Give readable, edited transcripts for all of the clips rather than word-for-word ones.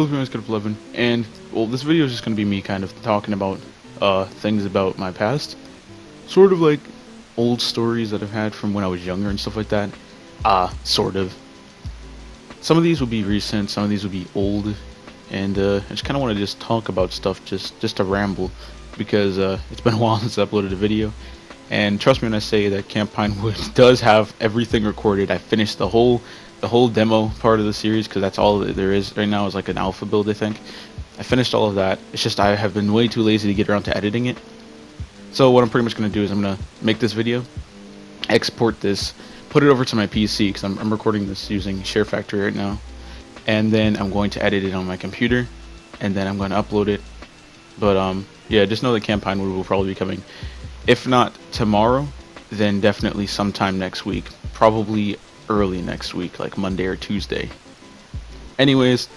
Philippines Cup 11, and well, this video is just gonna be me kind of talking about things about my past, sort of like old stories that I've had from when I was younger and stuff like that. Sort of. Some of these will be recent, some of these will be old, and I just kind of want to just talk about stuff, just to ramble, because it's been a while since I uploaded a video. And trust me when I say that Camp Pinewood does have everything recorded. I finished the whole demo part of the series because that's all that there is right now is like an alpha build, I think. I finished all of that. It's just I have been way too lazy to get around to editing it. So what I'm pretty much going to do is I'm going to make this video, export this, put it over to my PC because I'm recording this using Share Factory right now, and then I'm going to edit it on my computer, and then I'm going to upload it. But yeah, just know that Camp Pinewood will probably be coming, if not tomorrow, then definitely sometime next week, probably early next week, like Monday or Tuesday. Anyways,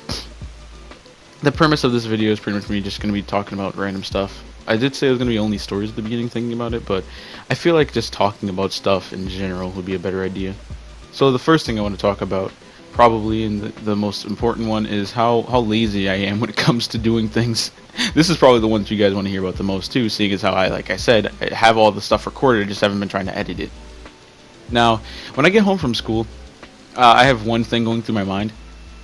the premise of this video is pretty much me just going to be talking about random stuff. I did say it was going to be only stories at the beginning thinking about it, but I feel like just talking about stuff in general would be a better idea. So the first thing I want to talk about, probably, and the most important one, is how lazy I am when it comes to doing things. This is probably the one that you guys want to hear about the most too, seeing as how like I said, I have all the stuff recorded, I just haven't been trying to edit it. Now, when I get home from school, I have one thing going through my mind,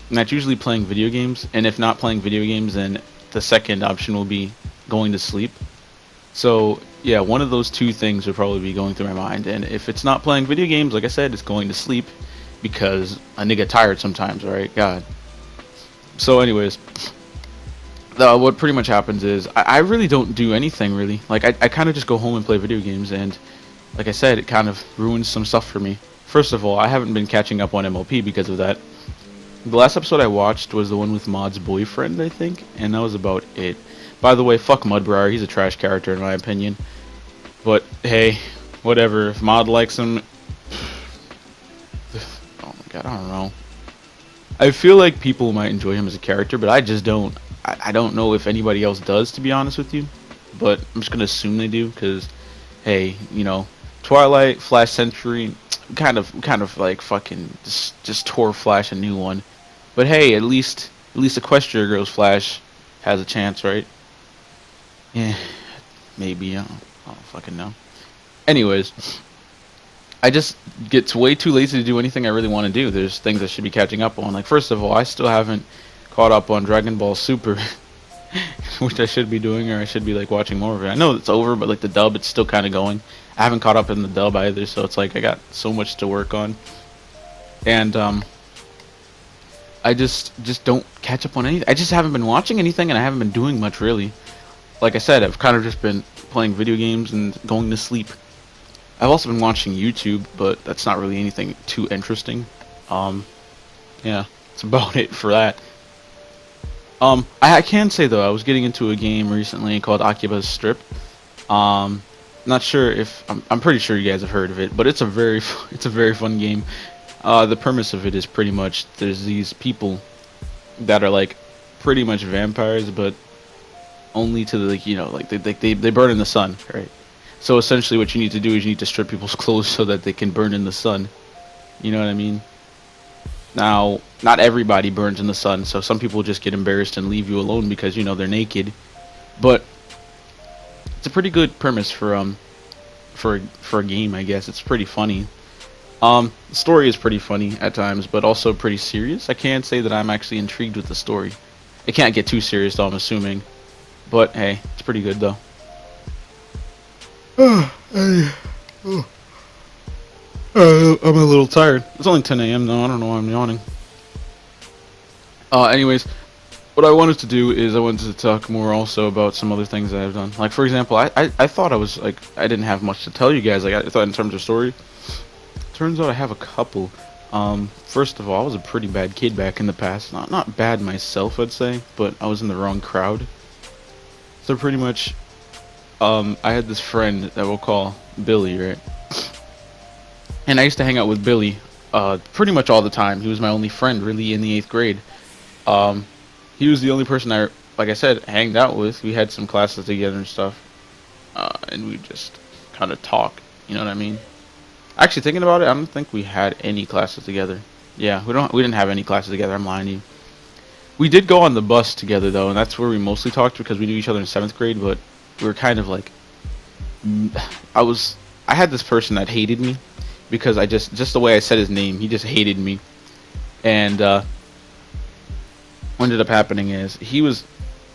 and that's usually playing video games, and if not playing video games, then the second option will be going to sleep. So yeah, one of those two things would probably be going through my mind, and if it's not playing video games, like I said, it's going to sleep, because I get tired sometimes, right? God. So anyways, what pretty much happens is I really don't do anything really. Like I kind of just go home and play video games, and like I said, it kind of ruins some stuff for me. First of all, I haven't been catching up on MLP because of that. The last episode I watched was the one with Mod's boyfriend, I think, and that was about it. By the way, fuck Mudbriar, he's a trash character in my opinion. But hey, whatever, if Mod likes him... Oh my god, I don't know. I feel like people might enjoy him as a character, but I just don't. I don't know if anybody else does, to be honest with you. But I'm just gonna assume they do, because, hey, you know, Twilight, Flash Century, kind of like fucking just tore Flash a new one. But hey, at least Equestria Girls Flash has a chance, right? Yeah, maybe. I don't fucking know. Anyways, I just get way too lazy to do anything I really want to do. There's things I should be catching up on. Like, first of all, I still haven't caught up on Dragon Ball Super, which I should be doing, or I should be like watching more of it. I know it's over, but like the dub, it's still kind of going. I haven't caught up in the dub either, so it's like I got so much to work on. And I just don't catch up on anything. I just haven't been watching anything, and I haven't been doing much really. Like I said, I've kind of just been playing video games and going to sleep. I've also been watching YouTube, but that's not really anything too interesting. Yeah, that's about it for that. I can say though, I was getting into a game recently called Akiba's Strip. Not sure if I'm pretty sure you guys have heard of it, but it's a very fun game. The premise of it is pretty much there's these people that are like pretty much vampires, but only to the, like, you know, like they burn in the sun, right? So essentially what you need to do is you need to strip people's clothes so that they can burn in the sun. You know what I mean? Now, not everybody burns in the sun, so some people just get embarrassed and leave you alone because, you know, they're naked. But it's a pretty good premise for a game, I guess. It's pretty funny. The story is pretty funny at times, but also pretty serious. I can't say that I'm actually intrigued with the story. It can't get too serious though, I'm assuming. But hey, it's pretty good though. I'm a little tired. It's only 10 a.m. though. I don't know why I'm yawning. Anyways, what I wanted to do is I wanted to talk more also about some other things that I've done. Like, for example, I thought I was like, I didn't have much to tell you guys. Like, I thought in terms of story. Turns out I have a couple. First of all, I was a pretty bad kid back in the past. Not bad myself, I'd say, but I was in the wrong crowd. So pretty much, I had this friend that we'll call Billy, right? And I used to hang out with Billy pretty much all the time. He was my only friend, really, in the 8th grade. He was the only person I, like I said, hanged out with. We had some classes together and stuff. And we just kind of talk, you know what I mean? Actually, thinking about it, I don't think we had any classes together. Yeah, we didn't have any classes together, I'm lying to you. We did go on the bus together though, and that's where we mostly talked because we knew each other in 7th grade. But we were kind of like, mm, I had this person that hated me because I just the way I said his name, he just hated me. And what ended up happening is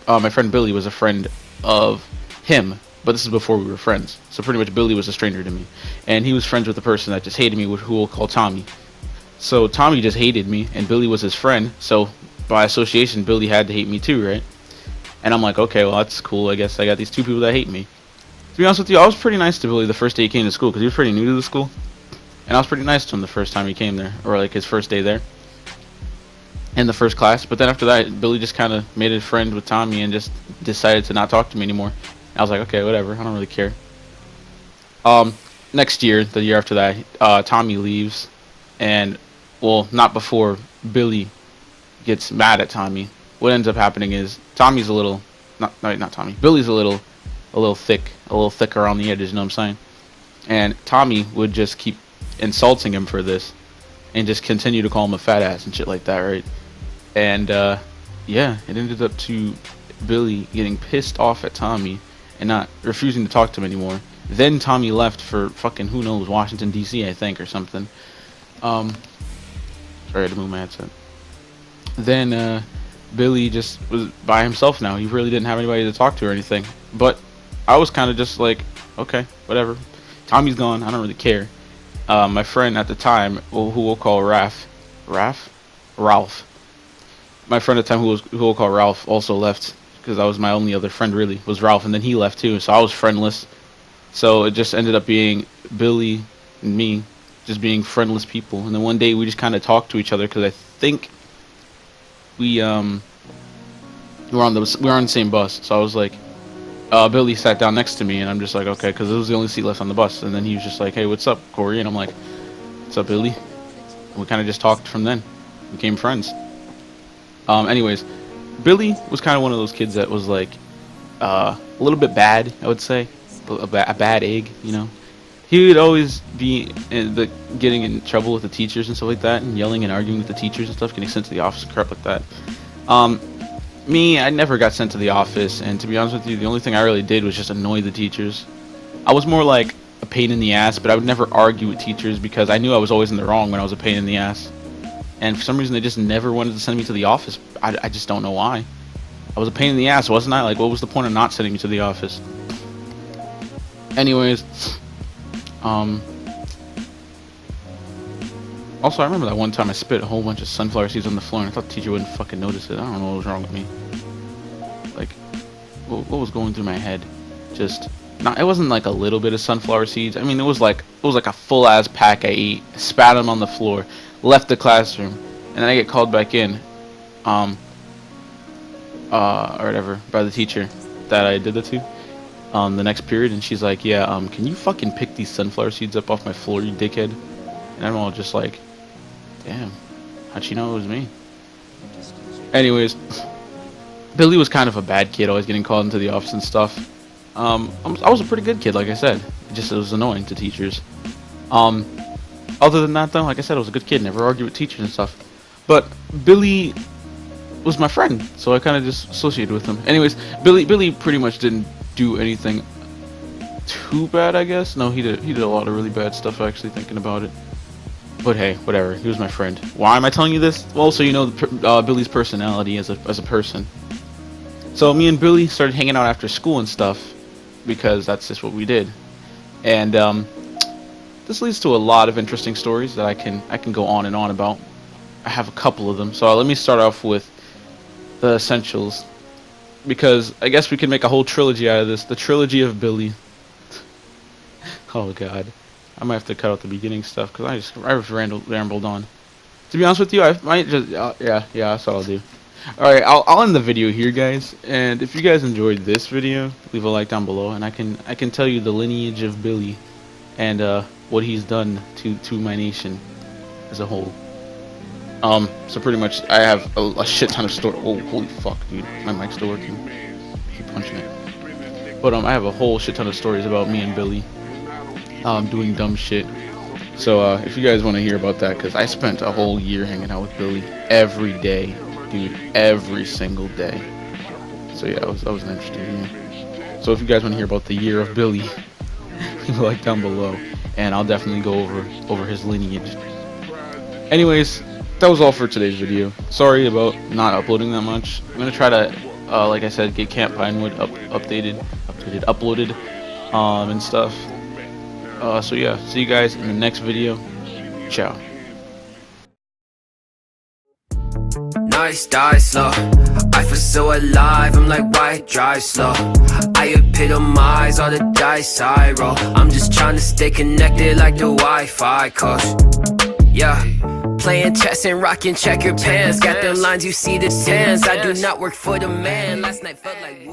my friend Billy was a friend of him, but this is before we were friends. So pretty much Billy was a stranger to me, and he was friends with the person that just hated me, who we'll call Tommy. So Tommy just hated me, and Billy was his friend. So by association, Billy had to hate me too, right? And I'm like, okay, well that's cool. I guess I got these two people that hate me. To be honest with you, I was pretty nice to Billy the first day he came to school because he was pretty new to the school, and I was pretty nice to him the first time he came there, or like his first day there in the first class. But then after that, Billy just kind of made a friend with Tommy and just decided to not talk to me anymore. I was like, okay, whatever. I don't really care. Um, Next year, the year after that, Tommy leaves, and well, not before Billy gets mad at Tommy. What ends up happening is Tommy's a little, not no, not Tommy. Billy's a little thick, a little thick around the edges. You know what I'm saying? And Tommy would just keep insulting him for this, and just continue to call him a fat ass and shit like that, right? And yeah, it ended up to Billy getting pissed off at Tommy and not refusing to talk to him anymore. Then Tommy left for fucking who knows, Washington D.C. I think, or something. Um, Sorry, I had to move my headset. Then Billy just was by himself now. He really didn't have anybody to talk to or anything. But I was kind of just like, okay, whatever. Tommy's gone. I don't really care. My friend at the time, who we'll call Ralph. My friend at the time, who we'll call Ralph, also left because that was my only other friend really, was Ralph, and then he left too. So I was friendless. So it just ended up being Billy and me just being friendless people. And then one day we just kind of talked to each other because I think we were on the same bus. So I was like, Billy sat down next to me, and I'm just like, okay, because it was the only seat left on the bus. And then he was just like, hey, what's up, Corey? And I'm like, what's up, Billy? And we kind of just talked from then. We became friends. Anyways, Billy was kind of one of those kids that was like a little bit bad, I would say, a bad egg, you know. He would always be getting in trouble with the teachers and stuff like that, and yelling and arguing with the teachers and stuff, getting sent to the office and crap like that. Me, I never got sent to the office, and to be honest with you, the only thing I really did was just annoy the teachers. I was more like a pain in the ass, but I would never argue with teachers because I knew I was always in the wrong when I was a pain in the ass. And for some reason, they just never wanted to send me to the office. I just don't know why. I was a pain in the ass, wasn't I? Like, what was the point of not sending me to the office? Anyways, also, I remember that one time I spit a whole bunch of sunflower seeds on the floor, and I thought the teacher wouldn't fucking notice it. I don't know what was wrong with me. Like, what was going through my head? Just, not. It wasn't like a little bit of sunflower seeds. I mean, it was like a full ass pack I ate, spat them on the floor, left the classroom, and then I get called back in, or whatever, by the teacher that I did that to, the next period, and she's like, yeah, can you fucking pick these sunflower seeds up off my floor, you dickhead? And I'm all just like, damn, how'd she know it was me? Anyways, Billy was kind of a bad kid, always getting called into the office and stuff. I was a pretty good kid, like I said. It was annoying to teachers. Other than that, though, like I said, I was a good kid, never argued with teachers and stuff. But Billy was my friend, so I kind of just associated with him. Anyways, Billy pretty much didn't do anything too bad, I guess. No, he did a lot of really bad stuff, actually, thinking about it. But hey, whatever. He was my friend. Why am I telling you this? Well, so you know Billy's personality as a person. So me and Billy started hanging out after school and stuff because that's just what we did. And this leads to a lot of interesting stories that I can go on and on about. I have a couple of them. So let me start off with the essentials, because I guess we can make a whole trilogy out of this. The trilogy of Billy. Oh god. I might have to cut out the beginning stuff because I just rambled on. To be honest with you, I might just yeah, that's what I'll do. All right, I'll end the video here, guys. And if you guys enjoyed this video, leave a like down below, and I can tell you the lineage of Billy and what he's done to my nation as a whole. So pretty much I have a shit ton of stories. Oh, holy fuck, dude, my mic's still working. Keep punching it. But I have a whole shit ton of stories about me and Billy. Doing dumb shit. So if you guys want to hear about that, because I spent a whole year hanging out with Billy every day, talking every single day. So yeah, I was interested in it. So if you guys want to hear about the year of Billy, leave a like down below, and I'll definitely go over his lineage. Anyways, that was all for today's video. Sorry about not uploading that much. I'm gonna try to, like I said, get Camp Pinewood uploaded, and stuff. So yeah, see you guys in the next video. Ciao. Nice, die slow. I feel so alive, I'm like, why drive slow? I epitomize all the dice I roll. I'm just trying to stay connected like the Wi-Fi coast. Yeah, playing chess and rocking checker pants. Got them lines, you see the sands. I do not work for the man. Last night felt like